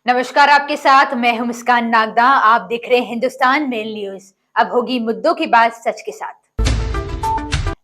नमस्कार, आपके साथ मैं हूं मुस्कान नागदा। आप देख रहे हैं हिंदुस्तान मेल न्यूज। अब होगी मुद्दों की बात सच के साथ।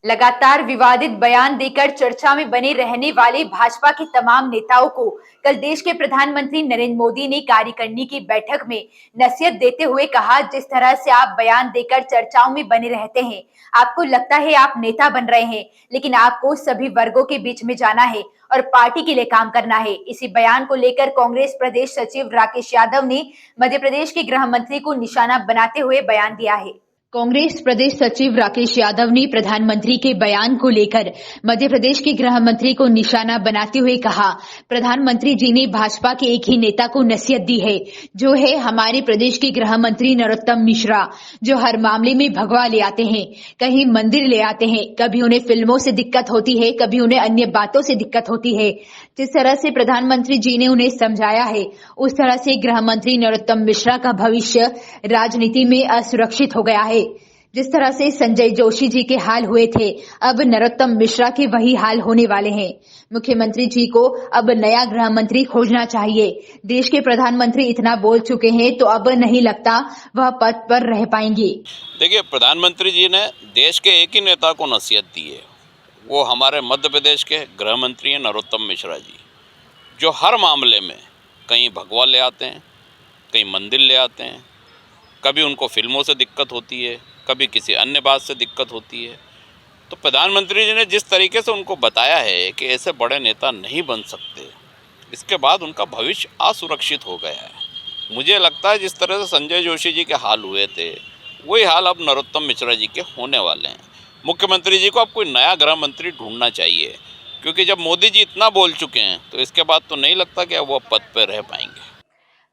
लगातार विवादित बयान देकर चर्चा में बने रहने वाले भाजपा के तमाम नेताओं को कल देश के प्रधानमंत्री नरेंद्र मोदी ने कार्यकारिणी की बैठक में नसीहत देते हुए कहा, जिस तरह से आप बयान देकर चर्चाओं में बने रहते हैं, आपको लगता है आप नेता बन रहे हैं, लेकिन आपको सभी वर्गों के बीच में जाना है और पार्टी के लिए काम करना है। इसी बयान को लेकर कांग्रेस प्रदेश सचिव राकेश यादव ने मध्य प्रदेश के गृह मंत्री को निशाना बनाते हुए बयान दिया है। कांग्रेस प्रदेश सचिव राकेश यादव ने प्रधानमंत्री के बयान को लेकर मध्य प्रदेश के गृह मंत्री को निशाना बनाते हुए कहा, प्रधानमंत्री जी ने भाजपा के एक ही नेता को नसीहत दी है, जो है हमारे प्रदेश के गृह मंत्री नरोत्तम मिश्रा, जो हर मामले में भगवा ले आते हैं, कहीं मंदिर ले आते हैं, कभी उन्हें फिल्मों से दिक्कत होती है, कभी उन्हें अन्य बातों से दिक्कत होती है। जिस तरह से प्रधानमंत्री जी ने उन्हें समझाया है, उस तरह से गृह मंत्री नरोत्तम मिश्रा का भविष्य राजनीति में असुरक्षित हो गया है। जिस तरह से संजय जोशी जी के हाल हुए थे, अब नरोत्तम मिश्रा के वही हाल होने वाले हैं। मुख्यमंत्री जी को अब नया गृह मंत्री खोजना चाहिए। देश के प्रधानमंत्री इतना बोल चुके हैं, तो अब नहीं लगता वह पद पर रह पाएंगे। देखिए, प्रधानमंत्री जी ने देश के एक ही नेता को नसीहत दी है, वो हमारे मध्य प्रदेश के गृह मंत्री हैं नरोत्तम मिश्रा जी, जो हर मामले में कहीं भगवा ले आते हैं, कहीं मंदिर ले आते हैं, कभी उनको फिल्मों से दिक्कत होती है, कभी किसी अन्य बात से दिक्कत होती है। तो प्रधानमंत्री जी ने जिस तरीके से उनको बताया है कि ऐसे बड़े नेता नहीं बन सकते, इसके बाद उनका भविष्य असुरक्षित हो गया है। मुझे लगता है जिस तरह से संजय जोशी जी के हाल हुए थे, वही हाल अब नरोत्तम मिश्रा जी के होने वाले हैं। मुख्यमंत्री जी को अब कोई नया गृह मंत्री ढूंढना चाहिए, क्योंकि जब मोदी जी इतना बोल चुके हैं, तो इसके बाद तो नहीं लगता कि अब वो पद पर रह पाएंगे।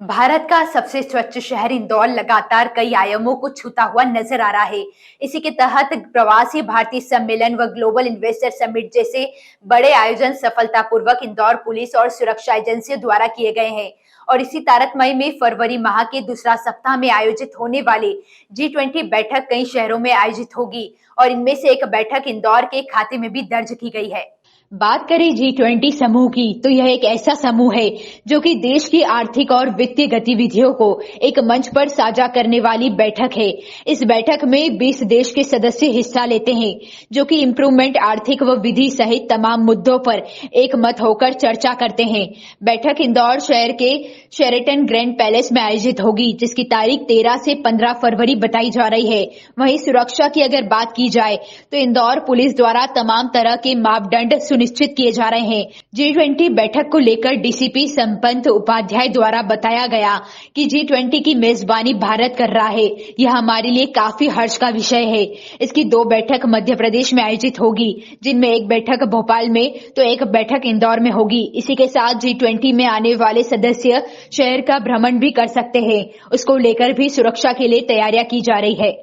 भारत का सबसे स्वच्छ शहर इंदौर लगातार कई आयामों को छूता हुआ नजर आ रहा है। इसी के तहत प्रवासी भारतीय सम्मेलन व ग्लोबल इन्वेस्टर समिट जैसे बड़े आयोजन सफलतापूर्वक इंदौर पुलिस और सुरक्षा एजेंसियों द्वारा किए गए हैं। और इसी तारतम्य में फरवरी माह के दूसरा सप्ताह में आयोजित होने वाली G20 बैठक कई शहरों में आयोजित होगी और इनमें से एक बैठक इंदौर के खाते में भी दर्ज की गई है। बात करें G20 समूह की, तो यह एक ऐसा समूह है जो कि देश की आर्थिक और वित्तीय गतिविधियों को एक मंच पर साझा करने वाली बैठक है। इस बैठक में 20 देश के सदस्य हिस्सा लेते हैं, जो कि इम्प्रूवमेंट, आर्थिक व विधि सहित तमाम मुद्दों पर एक मत होकर चर्चा करते हैं। बैठक इंदौर शहर के शेरेटन ग्रैंड पैलेस में आयोजित होगी, जिसकी तारीख 13 से 15 फरवरी बताई जा रही है। वहीं सुरक्षा की अगर बात की जाए, तो इंदौर पुलिस द्वारा तमाम तरह के मापदंड सुनिश्चित किए जा रहे हैं। G20 बैठक को लेकर डीसीपी संपत उपाध्याय द्वारा बताया गया कि G20 की मेजबानी भारत कर रहा है। यह हमारे लिए काफी हर्ष का विषय है। इसकी 2 बैठक मध्य प्रदेश में आयोजित होगी, जिनमें एक बैठक भोपाल में तो एक बैठक इंदौर में होगी। इसी के साथ G20 में आने वाले सदस्य शहर का भ्रमण भी कर सकते हैं। उसको लेकर भी सुरक्षा के लिए तैयारियां की जा रही है।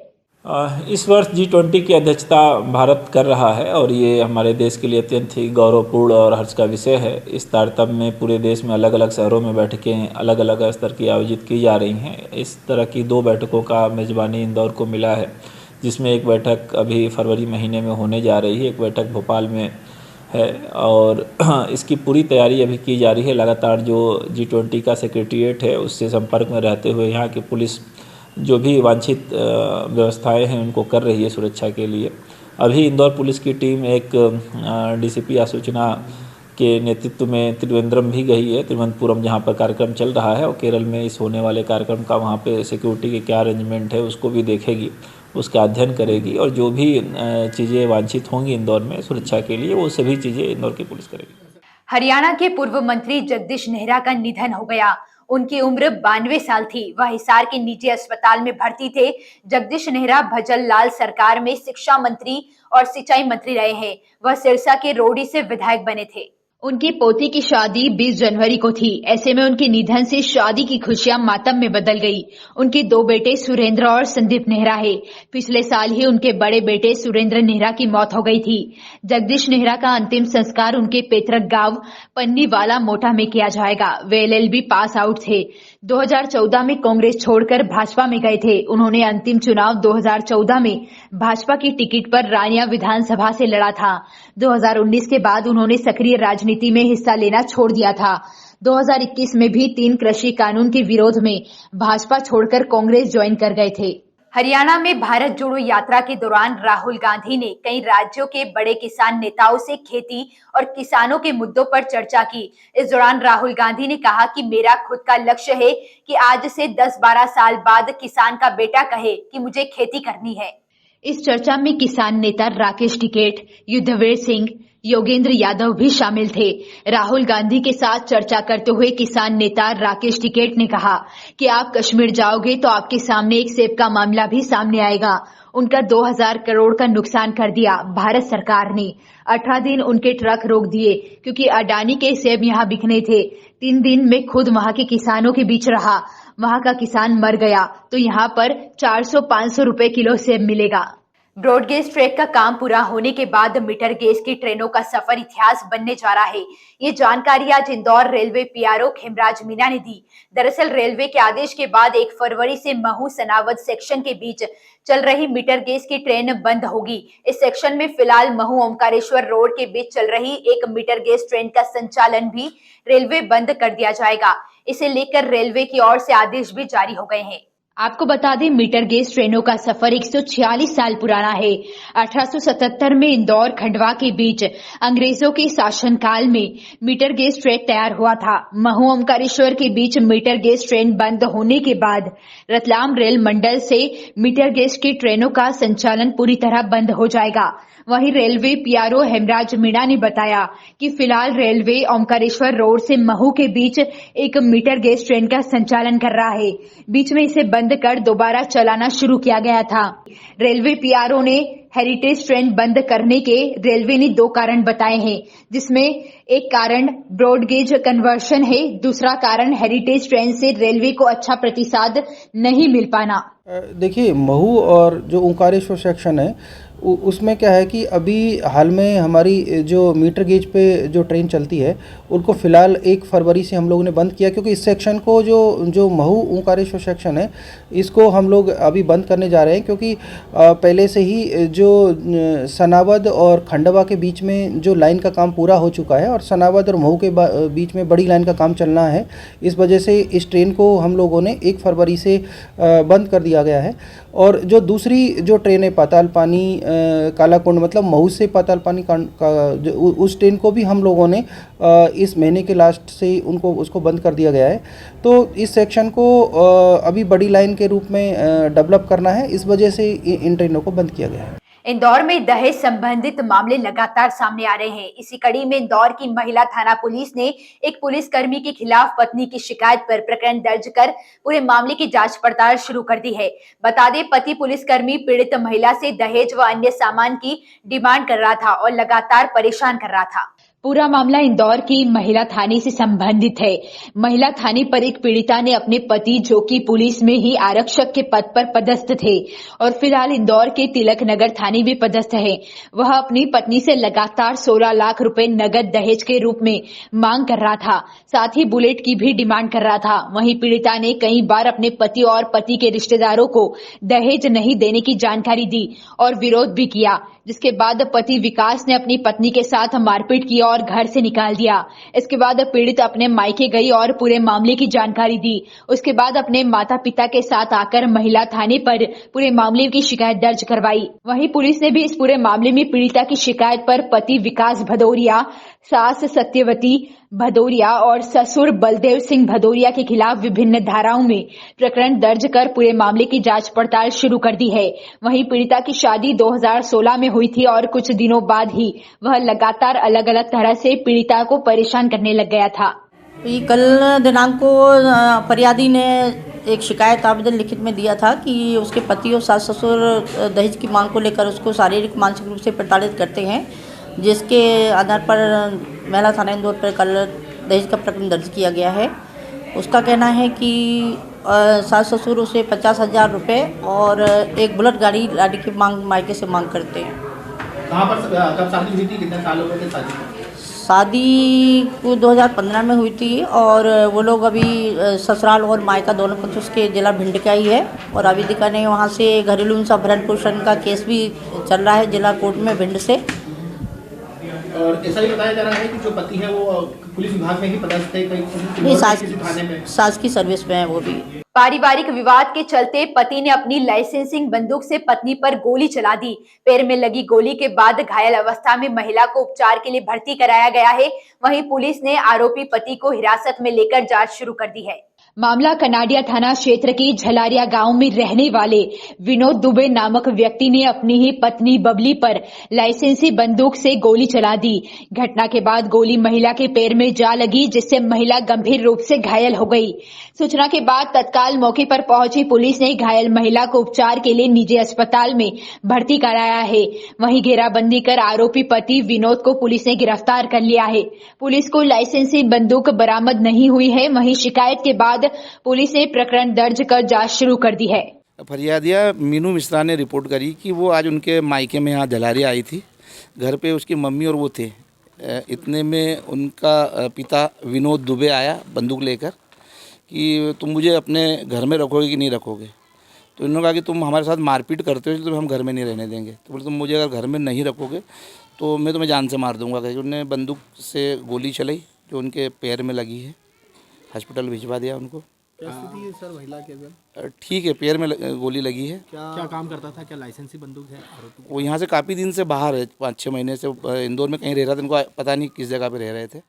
इस वर्ष G20 की अध्यक्षता भारत कर रहा है और ये हमारे देश के लिए अत्यंत ही गौरवपूर्ण और हर्ष का विषय है। इस तारतम्य में पूरे देश में अलग अलग शहरों में बैठकें अलग अलग स्तर की आयोजित की जा रही हैं। इस तरह की 2 बैठकों का मेज़बानी इंदौर को मिला है, जिसमें एक बैठक अभी फरवरी महीने में होने जा रही है, एक बैठक भोपाल में है और इसकी पूरी तैयारी अभी की जा रही है। लगातार जो G20 का सेक्रेटरीट है, उससे संपर्क में रहते हुए यहाँ की पुलिस जो भी वांछित व्यवस्थाएं हैं उनको कर रही है सुरक्षा के लिए। अभी इंदौर पुलिस की टीम एक डीसीपी आसूचना के नेतृत्व में त्रिवेंद्रम भी गई है, तिरुवनंतपुरम, जहां पर कार्यक्रम चल रहा है, और केरल में इस होने वाले कार्यक्रम का वहां पे सिक्योरिटी के क्या अरेंजमेंट है उसको भी देखेगी, उसका अध्ययन करेगी और जो भी चीज़ें वांछित होंगी इंदौर में सुरक्षा के लिए, वो सभी चीज़ें इंदौर की पुलिस करेगी। हरियाणा के पूर्व मंत्री जगदीश नेहरा का निधन हो गया। उनकी उम्र 92 साल थी। वह हिसार के निजी अस्पताल में भर्ती थे। जगदीश नेहरा भजल लाल सरकार में शिक्षा मंत्री और सिंचाई मंत्री रहे हैं। वह सिरसा के रोडी से विधायक बने थे। उनकी पोती की शादी 20 जनवरी को थी। ऐसे में उनके निधन से शादी की खुशियां मातम में बदल गई। उनके 2 बेटे सुरेंद्र और संदीप नेहरा है। पिछले साल ही उनके बड़े बेटे सुरेंद्र नेहरा की मौत हो गई थी। जगदीश नेहरा का अंतिम संस्कार उनके पैतृक गांव पन्नीवाला मोटा में किया जाएगा। वे LLB पास आउट थे। 2014 में कांग्रेस छोड़कर भाजपा में गए थे। उन्होंने अंतिम चुनाव 2014 में भाजपा की टिकट पर रानिया विधानसभा से लड़ा था। 2019 के बाद उन्होंने सक्रिय राजनीति में हिस्सा लेना छोड़ दिया था। 2021 में भी 3 कृषि कानून के विरोध में भाजपा छोड़कर कांग्रेस ज्वाइन कर गए थे। हरियाणा में भारत जोड़ो यात्रा के दौरान राहुल गांधी ने कई राज्यों के बड़े किसान नेताओं से खेती और किसानों के मुद्दों पर चर्चा की। इस दौरान राहुल गांधी ने कहा कि मेरा खुद का लक्ष्य है कि आज से 10-12 साल बाद किसान का बेटा कहे कि मुझे खेती करनी है। इस चर्चा में किसान नेता राकेश टिकैत, युद्धवीर सिंह, योगेंद्र यादव भी शामिल थे। राहुल गांधी के साथ चर्चा करते हुए किसान नेता राकेश टिकैत ने कहा कि आप कश्मीर जाओगे तो आपके सामने एक सेब का मामला भी सामने आएगा। उनका 2000 करोड़ का नुकसान कर दिया भारत सरकार ने। 18 दिन उनके ट्रक रोक दिए क्योंकि अडानी के सेब यहां बिकने थे। 3 दिन में खुद वहां के किसानों के बीच रहा, वहां का किसान मर गया तो यहां पर 400-500 रुपए किलो सेब मिलेगा। ब्रॉडगेज ट्रैक का काम पूरा होने के बाद मीटर गेज की ट्रेनों का सफर इतिहास बनने जा रहा है। ये जानकारी आज इंदौर रेलवे पीआरओ खेमराज मीणा ने दी। दरअसल रेलवे के आदेश के बाद 1 फरवरी से महू सनावद सेक्शन के बीच चल रही मीटर गेज की ट्रेन बंद होगी। इस सेक्शन में फिलहाल महू ओमकारेश्वर रोड के बीच चल रही 1 मीटर गेज ट्रेन का संचालन भी रेलवे बंद कर दिया जाएगा। इसे लेकर रेलवे की ओर से आदेश भी जारी हो गए हैं। आपको बता दें, मीटर गेज ट्रेनों का सफर 146 साल पुराना है। 1877 में इंदौर खंडवा के बीच अंग्रेजों के शासनकाल में मीटर गेज ट्रैक तैयार हुआ था। महू ओमकारेश्वर के बीच मीटर गेज ट्रेन बंद होने के बाद रतलाम रेल मंडल से मीटर गेज की ट्रेनों का संचालन पूरी तरह बंद हो जाएगा। वहीं रेलवे पीआरओ हेमराज मीणा ने बताया कि फिलहाल रेलवे ओमकारेश्वर रोड से महू के बीच 1 मीटर गेज ट्रेन का संचालन कर रहा है। बीच में इसे बंद कर दोबारा चलाना शुरू किया गया था। रेलवे पीआरओ ने हेरिटेज ट्रेन बंद करने के रेलवे ने 2 कारण बताए हैं, जिसमें एक कारण ब्रॉडगेज कन्वर्शन है, दूसरा कारण हेरिटेज ट्रेन से रेलवे को अच्छा प्रतिसाद नहीं मिल पाना। देखिए, महू और जो ओंकारेश्वर सेक्शन है उसमें क्या है कि अभी हाल में हमारी जो मीटर गेज पे जो ट्रेन चलती है उनको फ़िलहाल 1 फरवरी से हम लोगों ने बंद किया, क्योंकि इस सेक्शन को जो महू ओंकारेश्वर सेक्शन है इसको हम लोग अभी बंद करने जा रहे हैं, क्योंकि पहले से ही जो सनावद और खंडवा के बीच में जो लाइन का काम पूरा हो चुका है और सनावद और महू के बीच में बड़ी लाइन का काम चलना है। इस वजह से इस ट्रेन को हम लोगों ने 1 फरवरी से बंद कर दिया गया है। और जो दूसरी जो ट्रेन है पाताल पानी कालाकुंड, मतलब महू से पाताल पानी का उस ट्रेन को भी हम लोगों ने इस महीने के लास्ट से उसको बंद कर दिया गया है। तो इस सेक्शन को अभी बड़ी लाइन के रूप में डेवलप करना है, इस वजह से इन ट्रेनों को बंद किया गया है। इंदौर में दहेज संबंधित मामले लगातार सामने आ रहे हैं। इसी कड़ी में इंदौर की महिला थाना पुलिस ने एक पुलिसकर्मी के खिलाफ पत्नी की शिकायत पर प्रकरण दर्ज कर पूरे मामले की जांच पड़ताल शुरू कर दी है। बता दें, पति पुलिसकर्मी पीड़ित महिला से दहेज व अन्य सामान की डिमांड कर रहा था और लगातार परेशान कर रहा था। पूरा मामला इंदौर की महिला थाने से संबंधित है। महिला थाने पर एक पीड़िता ने अपने पति, जो कि पुलिस में ही आरक्षक के पद पर पदस्थ थे और फिलहाल इंदौर के तिलक नगर थाने में पदस्थ है, वह अपनी पत्नी से लगातार 16 लाख रुपए नगद दहेज के रूप में मांग कर रहा था। साथ ही बुलेट की भी डिमांड कर रहा था। वहीं पीड़िता ने कई बार अपने पति और पति के रिश्तेदारों को दहेज नहीं देने की जानकारी दी और विरोध भी किया, जिसके बाद पति विकास ने अपनी पत्नी के साथ मारपीट की और घर से निकाल दिया। इसके बाद पीड़ित अपने मायके गई और पूरे मामले की जानकारी दी। उसके बाद अपने माता पिता के साथ आकर महिला थाने पर पूरे मामले की शिकायत दर्ज करवाई। वहीं पुलिस ने भी इस पूरे मामले में पीड़िता की शिकायत पर पति विकास भदौरिया, सास सत्यवती भदौरिया और ससुर बलदेव सिंह भदौरिया के खिलाफ विभिन्न धाराओं में प्रकरण दर्ज कर पूरे मामले की जांच पड़ताल शुरू कर दी है। वहीं पीड़िता की शादी 2016 में हुई थी और कुछ दिनों बाद ही वह लगातार अलग अलग तरह से पीड़िता को परेशान करने लग गया था। कल दिनांक को फरियादी ने एक शिकायत आवेदन लिखित में दिया था कि उसके पति और सास ससुर दहेज की मांग को लेकर उसको शारीरिक मानसिक रूप से प्रताड़ित करते हैं, जिसके आधार पर महिला थाना इंदौर पर कल दहेज का प्रकरण दर्ज किया गया है। उसका कहना है कि सास ससुर उसे 50,000 रुपये और एक बुलेट गाड़ी लाने की मांग मायके से मांग करते हैं। कहाँ पर कब शादी हुई थी, कितने साल हो गए थे शादी? शादी को 2015 में हुई थी और वो लोग अभी ससुराल और मायका दोनों पक्ष उसके जिला भिंड का ही है और अविदिका ने वहाँ से घरेलू भरण पोषण का केस भी चल रहा है जिला कोर्ट में भिंड से। और ऐसा ही बताया जा रहा है कि जो पति है वो पुलिस विभाग में ही पदस्थ थे, कहीं नहीं, किसी थाने में? सास की सर्विस में है वो भी। पारिवारिक विवाद के चलते पति ने अपनी लाइसेंसिंग बंदूक से पत्नी पर गोली चला दी। पैर में लगी गोली के बाद घायल अवस्था में महिला को उपचार के लिए भर्ती कराया गया है। वहीं पुलिस ने आरोपी पति को हिरासत में लेकर जांच शुरू कर दी है। मामला कनाडिया थाना क्षेत्र के झलारिया गांव में रहने वाले विनोद दुबे नामक व्यक्ति ने अपनी ही पत्नी बबली पर लाइसेंसी बंदूक से गोली चला दी। घटना के बाद गोली महिला के पैर में जा लगी, जिससे महिला गंभीर रूप से घायल हो गई। सूचना के बाद तत्काल मौके पर पहुंची पुलिस ने घायल महिला को उपचार के लिए निजी अस्पताल में भर्ती कराया है। वहीं घेराबंदी कर आरोपी पति विनोद को पुलिस ने गिरफ्तार कर लिया है। पुलिस को लाइसेंसी बंदूक बरामद नहीं हुई है। वहीं शिकायत के बाद पुलिस ने प्रकरण दर्ज कर जांच शुरू कर दी है। फरियादिया मीनू मिश्रा ने रिपोर्ट करी कि वो आज उनके मायके में यहाँ झलारिया आई थी। घर पे उसकी मम्मी और वो थे। इतने में उनका पिता विनोद दुबे आया बंदूक लेकर कि तुम मुझे अपने घर में रखोगे कि नहीं रखोगे। तो इन्होंने कहा कि तुम हमारे साथ मारपीट करते हो तो हम घर में नहीं रहने देंगे। तो बोले तुम मुझे अगर घर में नहीं रखोगे तो मैं तुम्हें जान से मार दूंगा। क्योंकि उन्होंने बंदूक से गोली चलाई जो उनके पैर में लगी है। हॉस्पिटल भिजवा दिया उनको। क्या स्थिति है सर महिला के अंदर? ठीक है, पैर में गोली लगी है। क्या काम करता था? क्या लाइसेंसी बंदूक है आरोपी? वो यहाँ से काफ़ी दिन से बाहर है, 5-6 महीने से इंदौर में कहीं रह रहा था। इनको पता नहीं किस जगह पे रह रहे थे।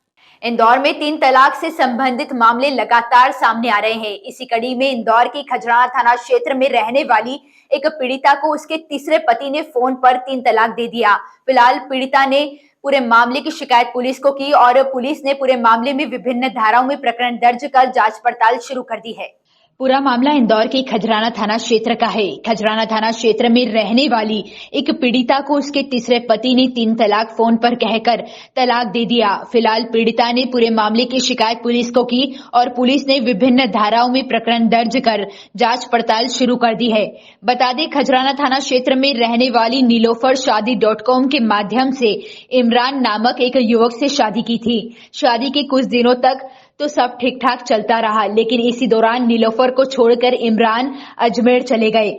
इंदौर में 3 तलाक से संबंधित मामले लगातार सामने आ रहे हैं। इसी कड़ी में इंदौर की खजराना थाना क्षेत्र में रहने वाली एक पीड़िता को उसके तीसरे पति ने फोन पर 3 तलाक दे दिया। फिलहाल पीड़िता ने पूरे मामले की शिकायत पुलिस को की और पुलिस ने पूरे मामले में विभिन्न धाराओं में प्रकरण दर्ज कर जांच पड़ताल शुरू कर दी है। पूरा मामला इंदौर के खजराना थाना क्षेत्र का है। खजराना थाना क्षेत्र में रहने वाली एक पीड़िता को उसके तीसरे पति ने 3 तलाक फोन पर कहकर तलाक दे दिया। फिलहाल पीड़िता ने पूरे मामले की शिकायत पुलिस को की और पुलिस ने विभिन्न धाराओं में प्रकरण दर्ज कर जांच पड़ताल शुरू कर दी है। बता दें, खजराना थाना क्षेत्र में रहने वाली नीलोफर शादी.com के माध्यम से इमरान नामक एक युवक से शादी की थी। शादी के कुछ दिनों तक तो सब ठीक ठाक चलता रहा, लेकिन इसी दौरान नीलोफर को छोड़कर इमरान अजमेर चले गए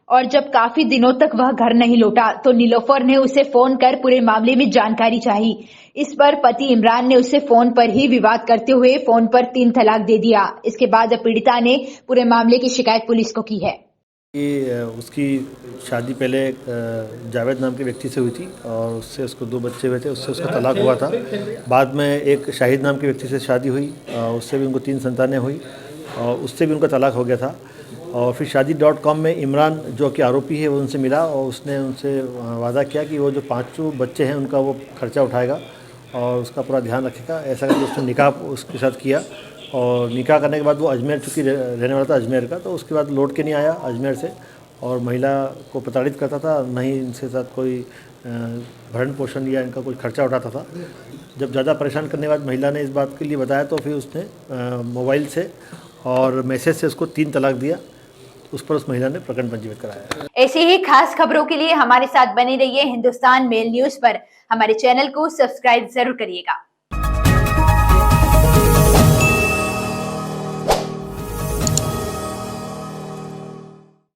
और जब काफी दिनों तक वह घर नहीं लौटा तो नीलोफर ने उसे फोन कर पूरे मामले में जानकारी चाही। इस पर पति इमरान ने उसे फोन पर ही विवाद करते हुए फोन पर 3 तलाक दे दिया। इसके बाद पीड़िता ने पूरे मामले की शिकायत पुलिस को की है। उसकी शादी पहले जावेद नाम के व्यक्ति से हुई थी और उससे उसको 2 बच्चे हुए थे। उससे उसका तलाक हुआ था। बाद में एक शाहिद नाम के व्यक्ति से शादी हुई और उससे भी उनको 3 संतानें हुई और उससे भी उनका तलाक हो गया था। और फिर शादी.com में इमरान जो कि आरोपी है वो उनसे मिला और उसने उनसे वादा किया कि वो जो 5 बच्चे हैं उनका वो खर्चा उठाएगा और उसका पूरा ध्यान रखेगा। ऐसा करके उसने निकाह उसके साथ किया और निकाह करने के बाद वो अजमेर, चूँकि रहने वाला था अजमेर का, तो उसके बाद लौट के नहीं आया अजमेर से और महिला को प्रताड़ित करता था, नहीं इनके साथ कोई भरण पोषण या इनका कोई खर्चा उठाता था। जब ज़्यादा परेशान करने के बाद महिला ने इस बात के लिए बताया तो फिर उसने मोबाइल से और मैसेज से उसको 3 तलाक दिया। उस पर उस महिला ने प्रकरण पंजीकृत कराया। ऐसी ही खास खबरों के लिए हमारे साथ बने रहिए। हिंदुस्तान मेल न्यूज पर हमारे चैनल को सब्सक्राइब जरूर करिएगा।